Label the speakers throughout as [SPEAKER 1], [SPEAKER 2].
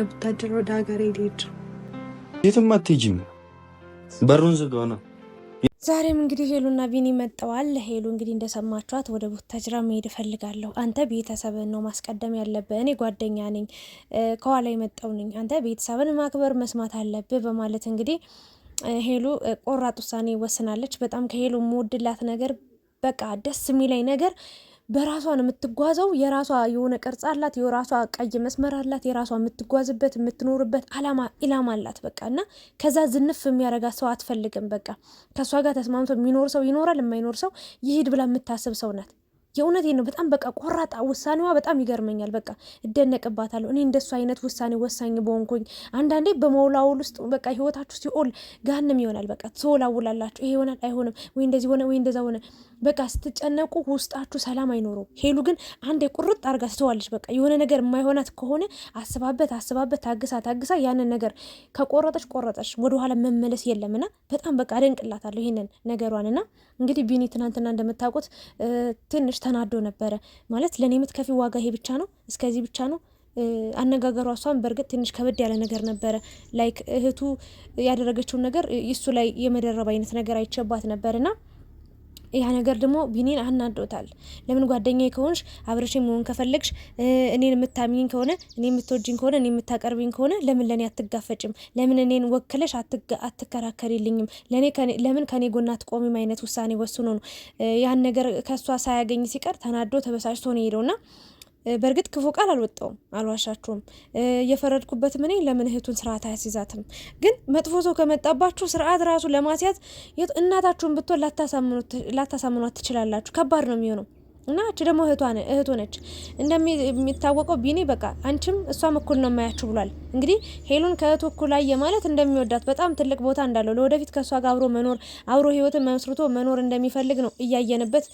[SPEAKER 1] ወታደር ወደ ሀገር ሄድ
[SPEAKER 2] የትም አትሄጂም፣ በሩን ዝጋው ነው።
[SPEAKER 3] ዛሬም እንግዲህ ሄሉና ቢኒ መጥተዋል። ሄሉ እንግዲህ እንደሰማችኋት ወደ ቡታጅራ መሄድ እፈልጋለሁ፣ አንተ ቤተሰብን ነው ማስቀደም ያለብህ፣ እኔ ጓደኛ ነኝ፣ ከኋላ የመጣው ነኝ፣ አንተ ቤተሰብን ማክበር መስማት አለብህ በማለት እንግዲህ ሄሉ ቆራጥ ውሳኔ ወስናለች። በጣም ከሄሉ የምወድላት ነገር በቃ ደስ የሚለኝ ነገር በራሷ ነው የምትጓዘው። የራሷ የሆነ ቅርጽ አላት፣ የራሷ ቀይ መስመር አላት፣ የራሷ የምትጓዝበት የምትኖርበት ኢላማ አላት። በቃ እና ከዛ ዝንፍ የሚያረጋት ሰው አትፈልግም። በቃ ከእሷ ጋር ተስማምቶ የሚኖር ሰው ይኖራል፣ የማይኖር ሰው ይሄድ ብላ የምታስብ ሰው ናት። የእውነቴ ነው። በጣም በቃ ቆራጣ ውሳኔዋ በጣም ይገርመኛል። በቃ እደነቅባታለሁ። እኔ እንደሱ አይነት ውሳኔ ወሳኝ በሆንኩኝ። አንዳንዴ በመውላውል ውስጥ በቃ ህይወታችሁ ሲኦል ጋንም ይሆናል። በቃ ትወላውላላችሁ። ይሄ ይሆናል አይሆንም፣ ወይ እንደዚህ ሆነ ወይ እንደዛ ሆነ። በቃ ስትጨነቁ ውስጣችሁ ሰላም አይኖረው። ሄሉ ግን አንዴ ቁርጥ አርጋ ትተዋለች። በቃ የሆነ ነገር የማይሆናት ከሆነ አስባበት ታግሳ ያንን ነገር ከቆረጠች ወደኋላ መመለስ የለምና በጣም በቃ አደንቅላታለሁ ይሄንን ነገሯንና እንግዲህ ቢኒ ትናንትና እንደምታውቁት ትንሽ ተናዶ ነበረ። ማለት ለኔ የምትከፊ ዋጋ ይሄ ብቻ ነው፣ እስከዚህ ብቻ ነው። አነጋገሯ እሷን በእርግጥ ትንሽ ከበድ ያለ ነገር ነበረ። ላይክ እህቱ ያደረገችውን ነገር እሱ ላይ የመደረብ አይነት ነገር አይቸባት ነበርና ያ ነገር ደግሞ ቢኒን አናዶታል። ለምን ጓደኛዬ ከሆንሽ አብረሽኝ መሆን ከፈለግሽ እኔን የምታምኚኝ ከሆነ እኔ የምትወጂኝ ከሆነ እኔ የምታቀርቢኝ ከሆነ ለምን ለኔ አትጋፈጭም? ለምን እኔን ወክለሽ አትከራከሪልኝም? ለምን ከኔ ጎና አትቆሚም? አይነት ውሳኔ ወስኖ ነው ያን ነገር ከሷ ሳያገኝ ሲቀር ተናዶ ተበሳጭቶ ነው ሄደውና በእርግጥ ክፉ ቃል አልወጣውም፣ አልዋሻችሁም። የፈረድኩበትም እኔ ለምን እህቱን ስርዓት አያስይዛትም? ግን መጥፎ ሰው ከመጣባችሁ ስርዓት ራሱ ለማስያዝ እናታችሁን ብትሆን ላታሳምኗት ትችላላችሁ። ከባድ ነው የሚሆነው። እና እቺ ደግሞ እህቱ ነች። እንደሚታወቀው ቢኒ በቃ አንቺም እሷም እኩል ነው የማያችሁ ብሏል። እንግዲህ ሄሉን ከእህቱ እኩል አየ ማለት እንደሚወዳት በጣም ትልቅ ቦታ እንዳለው ለወደፊት ከእሷ ጋር አብሮ ህይወትን መስርቶ መኖር እንደሚፈልግ ነው እያየንበት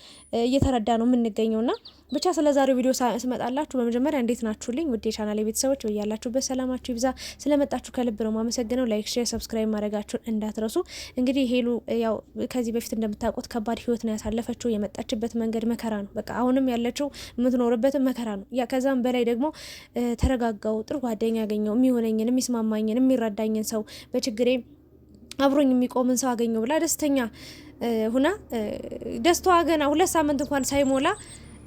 [SPEAKER 3] እየተረዳ ነው የምንገኘውና ብቻ ስለ ዛሬው ቪዲዮ ስመጣላችሁ በመጀመሪያ እንዴት ናችሁልኝ ውድ የቻናሌ ቤተሰቦች፣ በያላችሁበት ሰላማችሁ ይብዛ። ስለመጣችሁ ከልብ ነው ማመሰግነው። ላይክ፣ ሼር፣ ሰብስክራይብ ማድረጋችሁን እንዳትረሱ። እንግዲህ ሄሉ ያው ከዚህ በፊት እንደምታውቁት ከባድ ህይወት ነው ያሳለፈችው። የመጣችበት መንገድ መከራ ነው። በቃ አሁንም ያለችው የምትኖርበት መከራ ነው። ያ ከዛም በላይ ደግሞ ተረጋጋው ጥሩ ጓደኛ ያገኘው የሚሆነኝን የሚስማማኝን የሚረዳኝን ሰው በችግሬ አብሮኝ የሚቆምን ሰው አገኘው ብላ ደስተኛ ሁና ደስታዋ ገና 2 ሳምንት እንኳን ሳይሞላ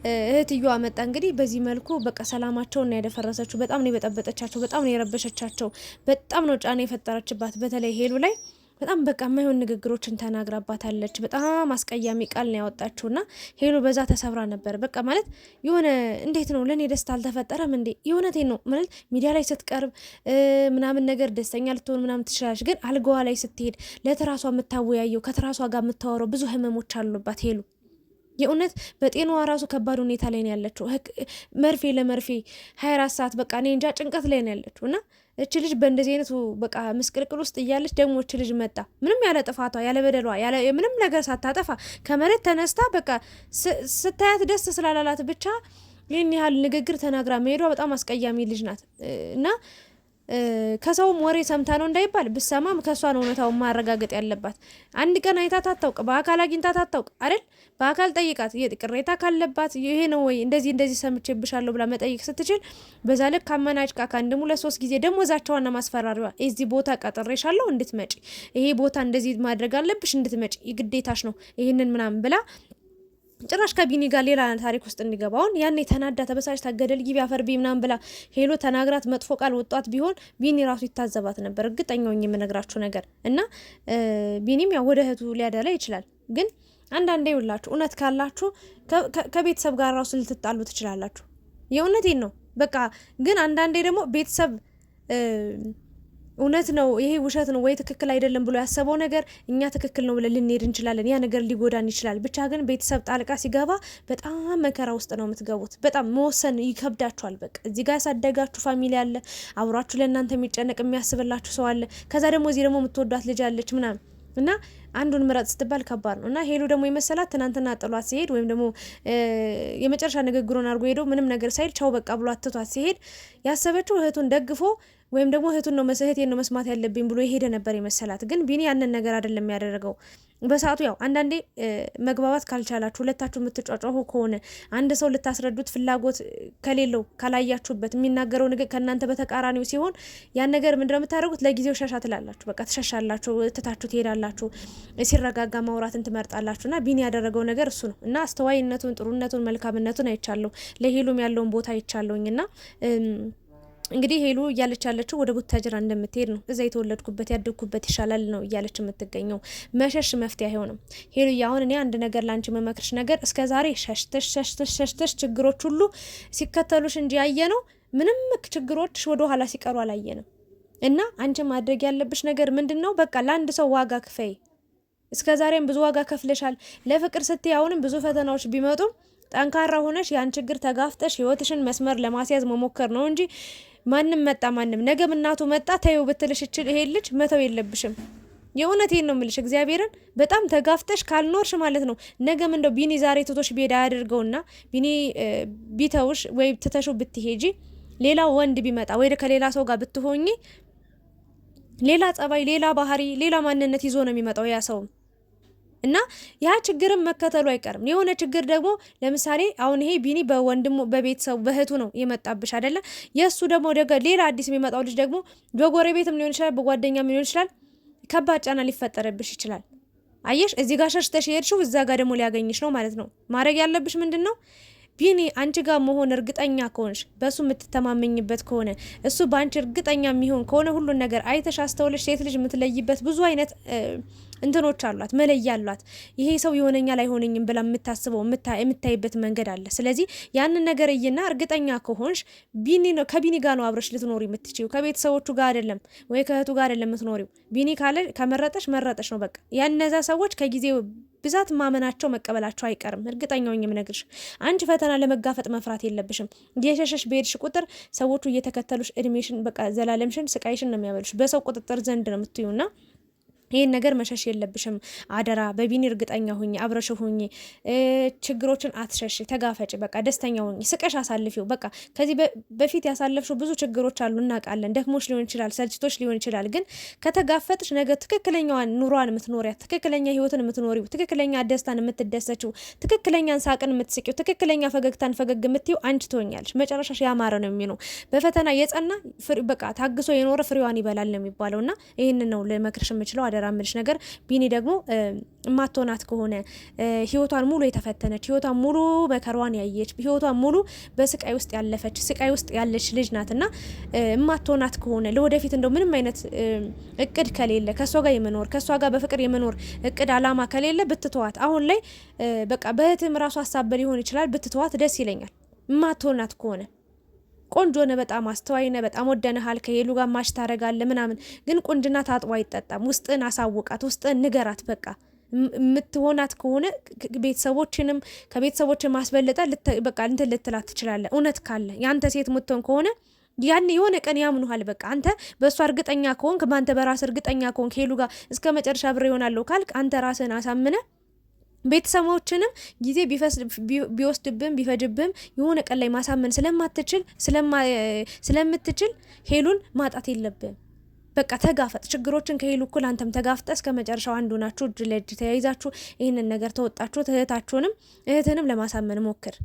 [SPEAKER 3] እህትየዋ መጣ። እንግዲህ በዚህ መልኩ በቃ ሰላማቸውን ያደፈረሰችው፣ በጣም ነው የበጠበጠቻቸው፣ በጣም ነው የረበሸቻቸው፣ በጣም ነው ጫና የፈጠረችባት። በተለይ ሄሉ ላይ በጣም በቃ የማይሆን ንግግሮችን ተናግራባታለች። በጣም አስቀያሚ ቃል ነው ያወጣችውና ሄሉ በዛ ተሰብራ ነበር። በቃ ማለት የሆነ እንዴት ነው ለኔ ደስታ አልተፈጠረም እንዴ? የእውነቴን ነው ማለት ሚዲያ ላይ ስትቀርብ ምናምን ነገር ደስተኛ ልትሆን ምናምን ትችላለች፣ ግን አልጋዋ ላይ ስትሄድ ለትራሷ የምታወያየው ከትራሷ ጋር የምታወራው ብዙ ህመሞች አሉባት ሄሉ። የእውነት በጤናዋ ራሱ ከባድ ሁኔታ ላይ ነው ያለችው። መርፌ ለመርፌ 24 ሰዓት በቃ እኔ እንጃ ጭንቀት ላይ ነው ያለችው። እና እች ልጅ በእንደዚህ አይነቱ በቃ ምስቅልቅል ውስጥ እያለች ደግሞ እች ልጅ መጣ ምንም ያለ ጥፋቷ ያለ በደሏ ምንም ነገር ሳታጠፋ ከመሬት ተነስታ በቃ ስታያት ደስ ስላላላት ብቻ ይህን ያህል ንግግር ተናግራ መሄዷ በጣም አስቀያሚ ልጅ ናት። እና ከሰውም ወሬ ሰምታ ነው እንዳይባል ብሰማም ከሷ ነው እውነታውን ማረጋገጥ ያለባት። አንድ ቀን አይታት አታውቅ፣ በአካል አግኝታት አታውቅ አይደል? በአካል ጠይቃት። ቅሬታ ካለባት ይሄ ነው ወይ እንደዚህ ሰምቼብሻለሁ ብላ መጠየቅ ስትችል በዛ ልክ ካመናጭቃ ከአንድም 2-3 ጊዜ ደግሞ ዛቻዋና ማስፈራሪዋ እዚህ ቦታ ቀጥሬሻለሁ እንድትመጪ፣ ይሄ ቦታ እንደዚህ ማድረግ አለብሽ እንድትመጪ ግዴታሽ ነው ይሄንን ምናምን ብላ ጭራሽ ከቢኒ ጋር ሌላ ታሪክ ውስጥ እንዲገባውን ያኔ ተናዳ ተበሳጭታ ገደል ግቢ አፈርቢ ምናምን ብላ ሄሎ ተናግራት መጥፎ ቃል ወጣት ቢሆን ቢኒ ራሱ ይታዘባት ነበር። እርግጠኛው የምነግራችሁ ነገር እና ቢኒም ያው ወደ እህቱ ሊያደላ ይችላል። ግን አንዳንዴ ይውላችሁ እውነት ካላችሁ ከቤተሰብ ጋር ራሱ ልትጣሉ ትችላላችሁ። የእውነቴን ነው በቃ። ግን አንዳንዴ ደግሞ ቤተሰብ እውነት ነው ይሄ ውሸት ነው ወይ ትክክል አይደለም ብሎ ያሰበው ነገር እኛ ትክክል ነው ብለን ልንሄድ እንችላለን። ያ ነገር ሊጎዳን ይችላል። ብቻ ግን ቤተሰብ ጣልቃ ሲገባ በጣም መከራ ውስጥ ነው የምትገቡት። በጣም መወሰን ይከብዳችኋል። በቃ እዚህ ጋር ያሳደጋችሁ ፋሚሊ አለ፣ አብራችሁ ለእናንተ የሚጨነቅ የሚያስብላችሁ ሰው አለ። ከዛ ደግሞ እዚህ ደግሞ የምትወዷት ልጅ አለች ምናምን እና አንዱን ምረጥ ስትባል ከባድ ነው እና ሄሉ ደግሞ የመሰላት ትናንትና ጥሏት ሲሄድ ወይም ደግሞ የመጨረሻ ንግግሩን አድርጎ ሄዶ ምንም ነገር ሳይል ቻው በቃ ብሎ አትቷት ሲሄድ ያሰበችው እህቱን ደግፎ ወይም ደግሞ እህቱን ነው እህቴን ነው መስማት ያለብኝ ብሎ የሄደ ነበር የመሰላት። ግን ቢኒ ያንን ነገር አይደለም ያደረገው በሰዓቱ። ያው አንዳንዴ መግባባት ካልቻላችሁ ሁለታችሁ የምትጫጫሁ ከሆነ አንድ ሰው ልታስረዱት ፍላጎት ከሌለው ካላያችሁበት የሚናገረው ነገር ከእናንተ በተቃራኒው ሲሆን ያን ነገር ምንድነው የምታደርጉት? ለጊዜው ሸሻ ትላላችሁ፣ በቃ ትሸሻላችሁ፣ ትታችሁ ትሄዳላችሁ፣ ሲረጋጋ ማውራትን ትመርጣላችሁ። እና ቢኒ ያደረገው ነገር እሱ ነው እና አስተዋይነቱን፣ ጥሩነቱን፣ መልካምነቱን አይቻለሁ። ለሄሉም ያለውን ቦታ አይቻለሁኝ እና እንግዲህ ሄሉ እያለች ያለችው ወደ ቡታጅራ እንደምትሄድ ነው። እዛ የተወለድኩበት ያደግኩበት ይሻላል ነው እያለች የምትገኘው። መሸሽ መፍትሄ አይሆንም። ሄሉ አሁን እኔ አንድ ነገር ላንቺ መመክርሽ ነገር እስከ ዛሬ ሸሽተሽ ችግሮች ሁሉ ሲከተሉሽ እንጂ ያየነው ምንም ችግሮች ወደ ኋላ ሲቀሩ አላየንም። እና አንቺ ማድረግ ያለብሽ ነገር ምንድነው? በቃ ለአንድ ሰው ዋጋ ክፈይ። እስከ ዛሬም ብዙ ዋጋ ከፍለሻል። ለፍቅር ስትይ አሁንም ብዙ ፈተናዎች ቢመጡም ጠንካራ ሆነሽ ያን ችግር ተጋፍጠሽ ህይወትሽን መስመር ለማስያዝ መሞከር ነው እንጂ ማንም መጣ ማንም ነገም እናቱ መጣ ተይው ብትልሽ ይሄ ልጅ መተው የለብሽም። የእውነቴን ነው የምልሽ እግዚአብሔርን በጣም ተጋፍጠሽ ካልኖርሽ ማለት ነው ነገም እንደው ቢኒ ዛሬ ትቶሽ ቢሄድ አያደርገውና ቢኒ ቢተውሽ ወይ ትተሽው ብትሄጂ ሌላ ወንድ ቢመጣ ወይ ከሌላ ሰው ጋር ብትሆኚ ሌላ ጸባይ፣ ሌላ ባህሪ፣ ሌላ ማንነት ይዞ ነው የሚመጣው ያ ሰው እና ያ ችግርም መከተሉ አይቀርም። የሆነ ችግር ደግሞ ለምሳሌ አሁን ይሄ ቢኒ በወንድሙ በቤተሰቡ በእህቱ ነው የመጣብሽ አይደለ? የሱ ደግሞ ሌላ አዲስ የሚመጣው ልጅ ደግሞ በጎረቤትም ሊሆን ይችላል፣ በጓደኛም ሊሆን ይችላል። ከባድ ጫና ሊፈጠርብሽ ይችላል። አየሽ፣ እዚህ ጋር ሸሽተሽ ሄድሽው እዛ ጋር ደግሞ ሊያገኝሽ ነው ማለት ነው። ማድረግ ያለብሽ ምንድነው? ቢኒ አንቺ ጋር መሆን እርግጠኛ ከሆንሽ በሱ የምትተማመኝበት ከሆነ እሱ በአንቺ እርግጠኛ የሚሆን ከሆነ ሁሉን ነገር አይተሽ አስተውለሽ ሴት ልጅ የምትለይበት ብዙ አይነት እንትኖች አሏት፣ መለያ አሏት። ይሄ ሰው ይሆነኛል አይሆነኝም ብላ የምታስበው የምታይበት መንገድ አለ። ስለዚህ ያንን ነገር እይና እርግጠኛ ከሆንሽ ቢኒ ነው ከቢኒ ጋር ነው አብረሽ ልትኖሪ የምትችይው፣ ከቤተሰቦቹ ጋር አይደለም ወይ ከእህቱ ጋር አይደለም የምትኖሪው። ቢኒ ካለ ከመረጠሽ መረጠሽ ነው በቃ። ያነዛ ሰዎች ከጊዜው ብዛት ማመናቸው መቀበላቸው አይቀርም። እርግጠኛው የምነግርሽ አንቺ ፈተና ለመጋፈጥ መፍራት የለብሽም። የሸሸሽ በሄድሽ ቁጥር ሰዎቹ እየተከተሉሽ እድሜሽን በቃ ዘላለምሽን ስቃይሽን ነው የሚያበሉሽ። በሰው ቁጥጥር ዘንድ ነው የምትዩና ይሄን ነገር መሸሽ የለብሽም። አደራ በቢኒ እርግጠኛ ሁኚ፣ አብረሽ ሁኚ፣ ችግሮችን አትሸሽ፣ ተጋፈጭ። በቃ ደስተኛ ሁኚ፣ ስቀሽ አሳልፊው። በቃ ከዚህ በፊት ያሳለፍሽው ብዙ ችግሮች አሉ እናውቃለን። ደክሞሽ ሊሆን ይችላል፣ ሰልችቶሽ ሊሆን ይችላል። ግን ከተጋፈጥሽ ነገ ትክክለኛዋን ኑሯን የምትኖሪያት፣ ትክክለኛ ህይወትን የምትኖሪው፣ ትክክለኛ ደስታን የምትደሰችው፣ ትክክለኛን ሳቅን የምትስቂው፣ ትክክለኛ ፈገግታን ፈገግ የምትይው አንቺ ትሆኛለሽ። መጨረሻሽ ያማረ ነው የሚሆነው። በፈተና የጸና በቃ ታግሶ የኖረ ፍሬዋን ይበላል ነው የሚባለውና ይሄን ነው ለመክርሽ የምችለው። አደራምልሽ ነገር ቢኒ ደግሞ ማቶናት ከሆነ ህይወቷን ሙሉ የተፈተነች ህይወቷን ሙሉ መከሯን ያየች ህይወቷን ሙሉ በስቃይ ውስጥ ያለፈች ስቃይ ውስጥ ያለች ልጅ ናትና ማቶናት ከሆነ ለወደፊት እንደው ምንም አይነት እቅድ ከሌለ ከሷ ጋር የመኖር ከሷ ጋር በፍቅር የመኖር እቅድ አላማ ከሌለ ብትተዋት። አሁን ላይ በቃ በእህትም ራሱ ሀሳብ ሊሆን ይችላል ብትተዋት ደስ ይለኛል። ማቶናት ከሆነ ቆንጆ ነህ፣ በጣም አስተዋይ ነህ፣ በጣም ወደነሃል፣ ከሄሉ ጋር ማሽ ታረጋለህ ምናምን። ግን ቁንጅና ታጥቦ አይጠጣም። ውስጥን አሳውቃት፣ ውስጥን ንገራት። በቃ የምትሆናት ከሆነ ቤተሰቦችንም ከቤተሰቦችን ማስበለጠ በቃ እንትን ልትላት ትችላለህ። እውነት ካለ ያንተ ሴት ምትሆን ከሆነ ያን የሆነ ቀን ያምኑሃል። በቃ አንተ በእሷ እርግጠኛ ከሆንክ፣ በአንተ በራስ እርግጠኛ ከሆንክ፣ ሄሉ ጋር እስከ መጨረሻ ብሬ ይሆናለሁ ካልክ አንተ ራስህን አሳምነ ቤተሰቦችንም ጊዜ ቢወስድብም ቢፈጅብም የሆነ ቀን ላይ ማሳመን ስለምትችል ሄሉን ማጣት የለብም። በቃ ተጋፈጥ ችግሮችን ከሄሉ እኩል አንተም ተጋፍጠ እስከ መጨረሻው አንዱ ናችሁ። እጅ ለእጅ ተያይዛችሁ ይህንን ነገር ተወጣችሁ። እህትንም ለማሳመን ሞክር።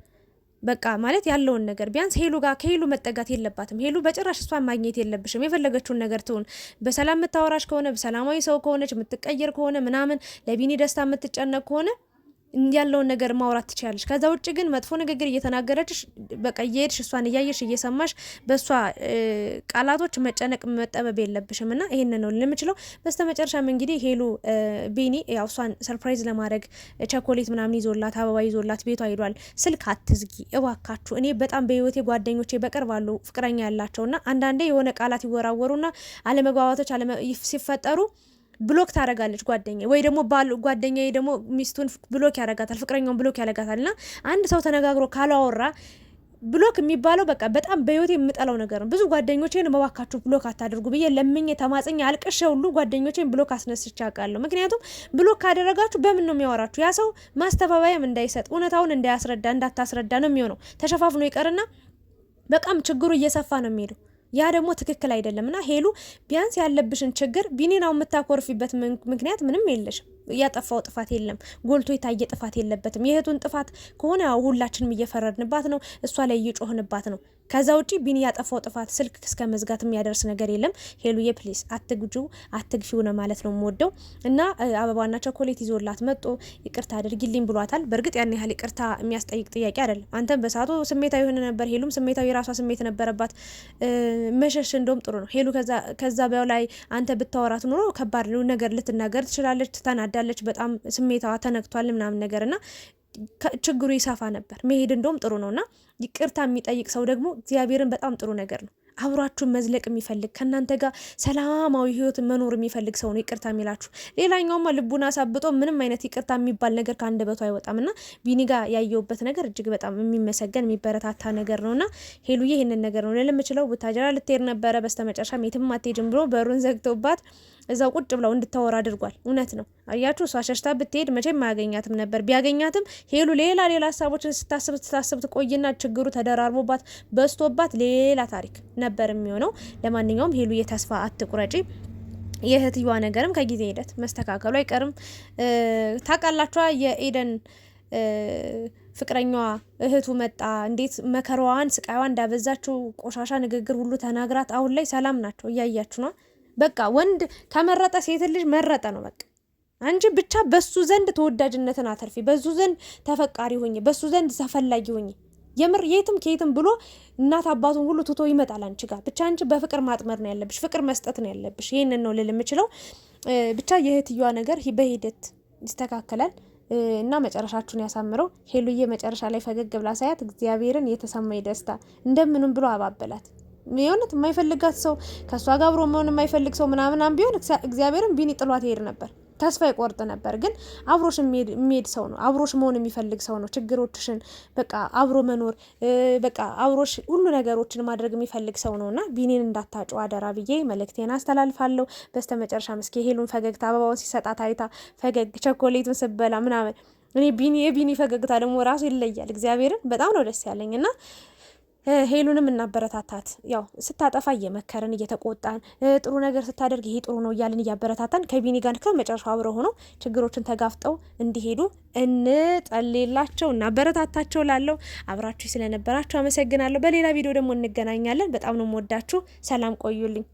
[SPEAKER 3] በቃ ማለት ያለውን ነገር ቢያንስ ሄሉ ጋር ከሄሉ መጠጋት የለባትም። ሄሉ በጭራሽ እሷን ማግኘት የለብሽም። የፈለገችውን ነገር ትሁን። በሰላም የምታወራሽ ከሆነ በሰላማዊ ሰው ከሆነች የምትቀየር ከሆነ ምናምን ለቢኒ ደስታ የምትጨነቅ ከሆነ ያለውን ነገር ማውራት ትችላለሽ። ከዛ ውጭ ግን መጥፎ ንግግር እየተናገረችሽ በቃ እየሄድሽ እሷን እያየሽ እየሰማሽ በእሷ ቃላቶች መጨነቅ መጠበብ የለብሽም። እና ይሄንን ነው ልምችለው። በስተመጨረሻም እንግዲህ ሄሉ ቢኒ ያው እሷን ሰርፕራይዝ ለማድረግ ቸኮሌት ምናምን ይዞላት አበባ ይዞላት ቤቷ ሄዷል። ስልክ አትዝጊ እባካችሁ። እኔ በጣም በህይወቴ ጓደኞቼ በቅርብ አሉ ፍቅረኛ ያላቸውና አንዳንዴ የሆነ ቃላት ይወራወሩና አለመግባባቶች ሲፈጠሩ ብሎክ ታረጋለች ጓደኛ ወይ ደግሞ ጓደኛ ደግሞ ሚስቱን ብሎክ ያረጋታል፣ ፍቅረኛውን ብሎክ ያረጋታልና አንድ ሰው ተነጋግሮ ካላወራ ብሎክ የሚባለው በቃ በጣም በህይወቴ የምጠላው ነገር ነው። ብዙ ጓደኞቼን መባካችሁ ብሎክ አታድርጉ ብዬ ለምኜ ተማጽኜ አልቅሼ ሁሉ ጓደኞቼን ብሎክ አስነስቼ አውቃለሁ። ምክንያቱም ብሎክ ካደረጋችሁ በምን ነው የሚያወራችሁ? ያ ሰው ማስተባበያም እንዳይሰጥ እውነታውን እንዳያስረዳ እንዳታስረዳ ነው የሚሆነው። ተሸፋፍኖ ይቀርና በጣም ችግሩ እየሰፋ ነው የሚሄደው። ያ ደግሞ ትክክል አይደለምና ሄሉ ቢያንስ ያለብሽን ችግር ቢኒናው የምታኮርፊበት ምክንያት ምንም የለሽም። ያጠፋው ጥፋት የለም፣ ጎልቶ የታየ ጥፋት የለበትም። የእህቱን ጥፋት ከሆነ ሁላችንም እየፈረድንባት ነው፣ እሷ ላይ እየጮህንባት ነው። ከዛ ውጪ ቢኒ ያጠፋው ጥፋት ስልክ እስከ መዝጋት የሚያደርስ ነገር የለም። ሄሉዬ ፕሊስ አትግፊው ነው ማለት ነው የምወደው። እና አበባና ቸኮሌት ይዞላት መጥቶ ይቅርታ አድርጊልኝ ብሏታል። በእርግጥ ያን ያህል ይቅርታ የሚያስጠይቅ ጥያቄ አይደለም። አንተም በሰዓቱ ስሜታዊ ሆነ ነበር፣ ሄሉም ስሜታዊ የራሷ ስሜት ነበረባት። መሸሽ እንደውም ጥሩ ነው። ሄሉ ከዛ በላይ አንተ ብታወራት ኑሮ ከባድ ነገር ልትናገር ትችላለች፣ ትተናዳለች፣ በጣም ስሜታዋ ተነክቷል ምናምን ነገርና ችግሩ ይሰፋ ነበር። መሄድ እንደውም ጥሩ ነውና ይቅርታ የሚጠይቅ ሰው ደግሞ እግዚአብሔርን በጣም ጥሩ ነገር ነው። አብራችሁን መዝለቅ የሚፈልግ ከእናንተ ጋር ሰላማዊ ህይወት መኖር የሚፈልግ ሰው ነው ይቅርታ የሚላችሁ። ሌላኛውማ ልቡን አሳብጦ ምንም አይነት ይቅርታ የሚባል ነገር ከአንደበቱ አይወጣምና ቢኒ ጋር ያየውበት ነገር እጅግ በጣም የሚመሰገን የሚበረታታ ነገር ነውና ሄሉዬ ይህንን ነገር ነው ለምችለው። ቡታጀራ ልትሄድ ነበረ፣ በስተመጨረሻ የትም አትሄድም ብሎ በሩን ዘግቶባት እዛው ቁጭ ብለው እንድታወራ አድርጓል። እውነት ነው አያችሁ፣ እሷ ሸሽታ ብትሄድ መቼም አያገኛትም ነበር። ቢያገኛትም ሄሉ ሌላ ሀሳቦችን ስታስብ ትቆይና ችግሩ ተደራርቦባት በስቶባት ሌላ ታሪክ ነበር የሚሆነው። ለማንኛውም ሄሉ የተስፋ አትቁረጪ። የእህትየዋ ነገርም ከጊዜ ሂደት መስተካከሉ አይቀርም። ታውቃላችኋ የኤደን ፍቅረኛዋ እህቱ መጣ እንዴት መከራዋን ስቃይዋን እንዳበዛችው ቆሻሻ ንግግር ሁሉ ተናግራት አሁን ላይ ሰላም ናቸው። እያያችሁ ነው። በቃ ወንድ ከመረጠ ሴት ልጅ መረጠ ነው በቃ። አንቺ ብቻ በሱ ዘንድ ተወዳጅነትን አተርፊ፣ በሱ ዘንድ ተፈቃሪ ሆኚ፣ በሱ ዘንድ ተፈላጊ ሆኚ። የምር የትም ከየትም ብሎ እናት አባቱን ሁሉ ትቶ ይመጣል አንቺ ጋር። ብቻ አንቺ በፍቅር ማጥመር ነው ያለብሽ፣ ፍቅር መስጠት ነው ያለብሽ። ይሄንን ነው ልል የምችለው። ብቻ የእህትየዋ ነገር በሂደት ይስተካከላል እና መጨረሻችሁን ያሳምረው። ሄሉዬ መጨረሻ ላይ ፈገግ ብላ ሳያት እግዚአብሔርን የተሰማኝ ደስታ እንደምንም ብሎ አባበላት። የሆነት የማይፈልጋት ሰው ከሷ ጋር አብሮ መሆን የማይፈልግ ሰው ምናምን ቢሆን እግዚአብሔርን ቢኒ ጥሏት ይሄድ ነበር፣ ተስፋ ይቆርጥ ነበር። ግን አብሮሽ የሚሄድ ሰው ነው፣ አብሮሽ መሆን የሚፈልግ ሰው ነው። ችግሮችሽን በቃ አብሮ መኖር በቃ አብሮሽ ሁሉ ነገሮችን ማድረግ የሚፈልግ ሰው ነውና ቢኒን እንዳታጩ አደራ ብዬ መልእክቴን አስተላልፋለሁ። በስተመጨረሻ እስኪ ሄሉን ፈገግታ አበባውን ሲሰጣት አይታ ፈገግ ቸኮሌቱን ስበላ ምናምን እኔ የቢኒ ፈገግታ ደግሞ ራሱ ይለያል። እግዚአብሔርን በጣም ነው ደስ ያለኝና ሄሉንም እናበረታታት። ያው ስታጠፋ እየመከረን እየተቆጣን፣ ጥሩ ነገር ስታደርግ ይሄ ጥሩ ነው እያልን እያበረታታን ከቢኒ ጋር ከመጨረሻው አብረው ሆነው ችግሮችን ተጋፍጠው እንዲሄዱ እንጸልይላቸው፣ እናበረታታቸው። ላለው አብራችሁ ስለነበራችሁ አመሰግናለሁ። በሌላ ቪዲዮ ደግሞ እንገናኛለን። በጣም ነው የምወዳችሁ። ሰላም ቆዩልኝ።